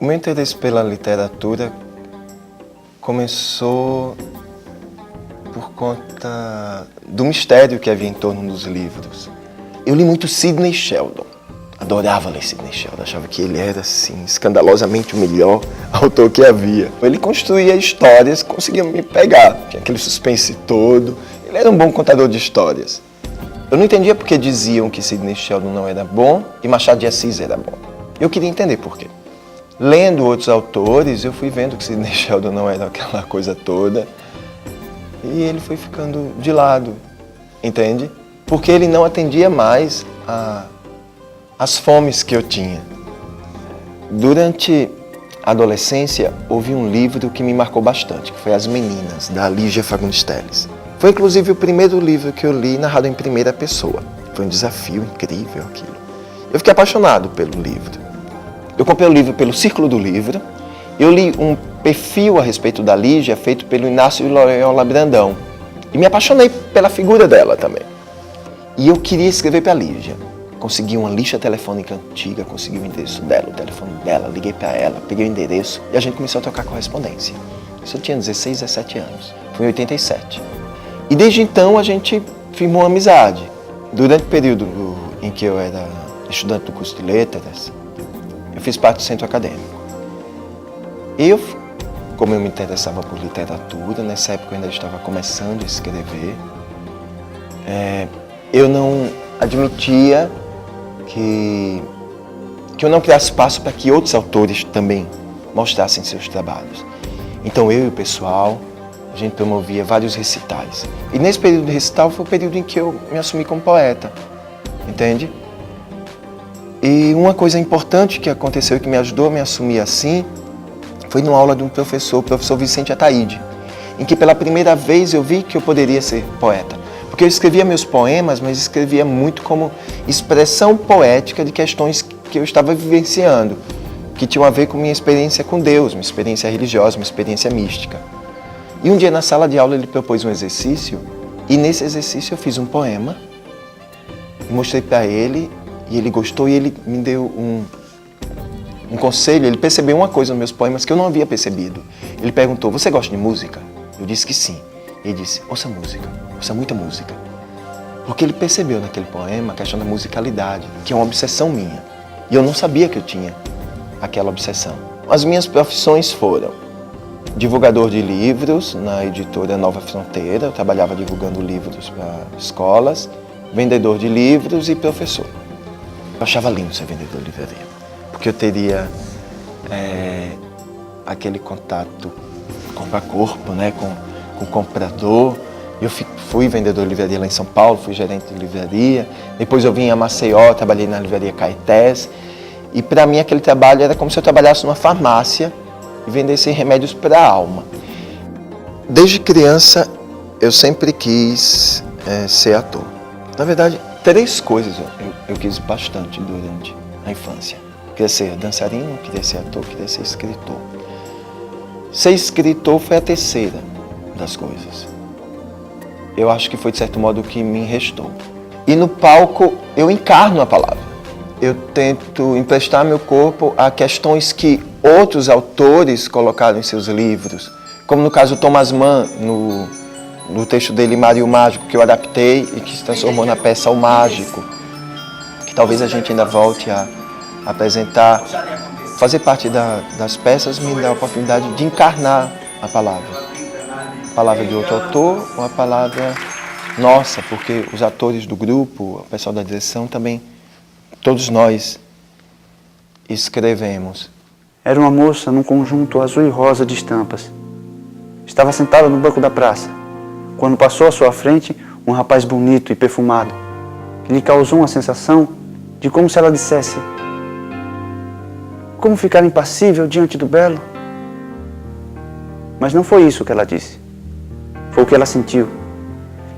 O meu interesse pela literatura começou por conta do mistério que havia em torno dos livros. Eu li muito Sidney Sheldon. Adorava ler Sidney Sheldon, achava que ele era, assim, escandalosamente o melhor autor que havia. Ele construía histórias que conseguiam me pegar, tinha aquele suspense todo. Ele era um bom contador de histórias. Eu não entendia porque diziam que Sidney Sheldon não era bom e Machado de Assis era bom. Eu queria entender por quê. Lendo outros autores, eu fui vendo que Sidney Sheldon não era aquela coisa toda. E ele foi ficando de lado, entende? Porque ele não atendia mais às fomes que eu tinha. Durante a adolescência, houve um livro que me marcou bastante, que foi As Meninas, da Lígia Fagundes Telles. Foi inclusive o primeiro livro que eu li narrado em primeira pessoa. Foi um desafio incrível aquilo. Eu fiquei apaixonado pelo livro. Eu comprei o livro pelo Círculo do Livro. Eu li um perfil a respeito da Lígia feito pelo Inácio Loyola Brandão. E me apaixonei pela figura dela também. E eu queria escrever para a Lígia. Consegui uma lista telefônica antiga, consegui o endereço dela, o telefone dela, liguei para ela, peguei o endereço e a gente começou a trocar correspondência. Isso eu tinha 16, 17 anos. Foi em 87. E desde então a gente firmou uma amizade. Durante o período em que eu era estudante do curso de letras, eu fiz parte do centro acadêmico. Como eu me interessava por literatura, nessa época eu ainda estava começando a escrever, eu não admitia que eu não criasse espaço para que outros autores também mostrassem seus trabalhos. Então eu e o pessoal, a gente promovia vários recitais. E nesse período de recital foi o período em que eu me assumi como poeta, entende? E uma coisa importante que aconteceu e que me ajudou a me assumir assim, foi numa aula de um professor, o professor Vicente Ataíde, em que pela primeira vez eu vi que eu poderia ser poeta. Porque eu escrevia meus poemas, mas escrevia muito como expressão poética de questões que eu estava vivenciando, que tinham a ver com minha experiência com Deus, minha experiência religiosa, minha experiência mística. E um dia na sala de aula ele propôs um exercício, e nesse exercício eu fiz um poema, mostrei para ele, e ele gostou e ele me deu um conselho. Ele percebeu uma coisa nos meus poemas que eu não havia percebido. Ele perguntou: você gosta de música? Eu disse que sim. Ele disse: ouça música, ouça muita música. Porque ele percebeu naquele poema a questão da musicalidade, que é uma obsessão minha. E eu não sabia que eu tinha aquela obsessão. As minhas profissões foram divulgador de livros na editora Nova Fronteira. Eu trabalhava divulgando livros para escolas, vendedor de livros e professor. Eu achava lindo ser vendedor de livraria, porque eu teria aquele contato corpo a corpo, né, com o comprador. Eu fui vendedor de livraria lá em São Paulo, fui gerente de livraria. Depois eu vim a Maceió, trabalhei na livraria Caetés. E para mim aquele trabalho era como se eu trabalhasse numa farmácia e vendesse remédios para a alma. Desde criança eu sempre quis ser ator. Na verdade, 3 coisas eu quis bastante durante a infância. Queria ser dançarino, queria ser ator, queria ser escritor. Ser escritor foi a terceira das coisas. Eu acho que foi, de certo modo, o que me restou. E no palco eu encarno a palavra. Eu tento emprestar meu corpo a questões que outros autores colocaram em seus livros, como no caso Thomas Mann, no texto dele Mário e o Mágico, que eu adaptei e que se transformou na peça O Mágico, que talvez a gente ainda volte a apresentar. Fazer parte das peças me dá a oportunidade de encarnar a palavra. A palavra de outro autor ou a palavra nossa, porque os atores do grupo, o pessoal da direção também, todos nós escrevemos. Era uma moça num conjunto azul e rosa de estampas. Estava sentada no banco da praça, quando passou à sua frente um rapaz bonito e perfumado, que lhe causou uma sensação de como se ela dissesse: como ficar impassível diante do belo? Mas não foi isso que ela disse. Foi o que ela sentiu.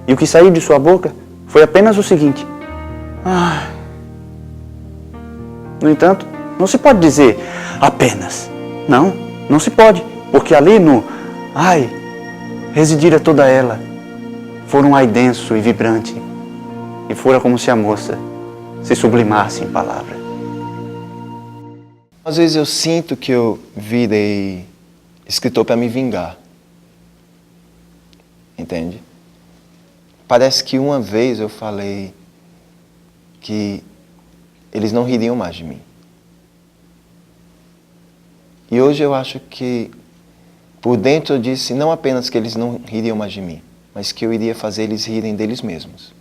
E o que saiu de sua boca foi apenas o seguinte: ai. No entanto, não se pode dizer apenas. Não se pode, porque ali no ai residira toda ela. Fora um ai denso e vibrante, e fora como se a moça se sublimasse em palavra. Às vezes eu sinto que eu virei escritor para me vingar. Entende? Parece que uma vez eu falei que eles não ririam mais de mim. E hoje eu acho que por dentro eu disse não apenas que eles não ririam mais de mim, mas que eu iria fazer eles rirem deles mesmos.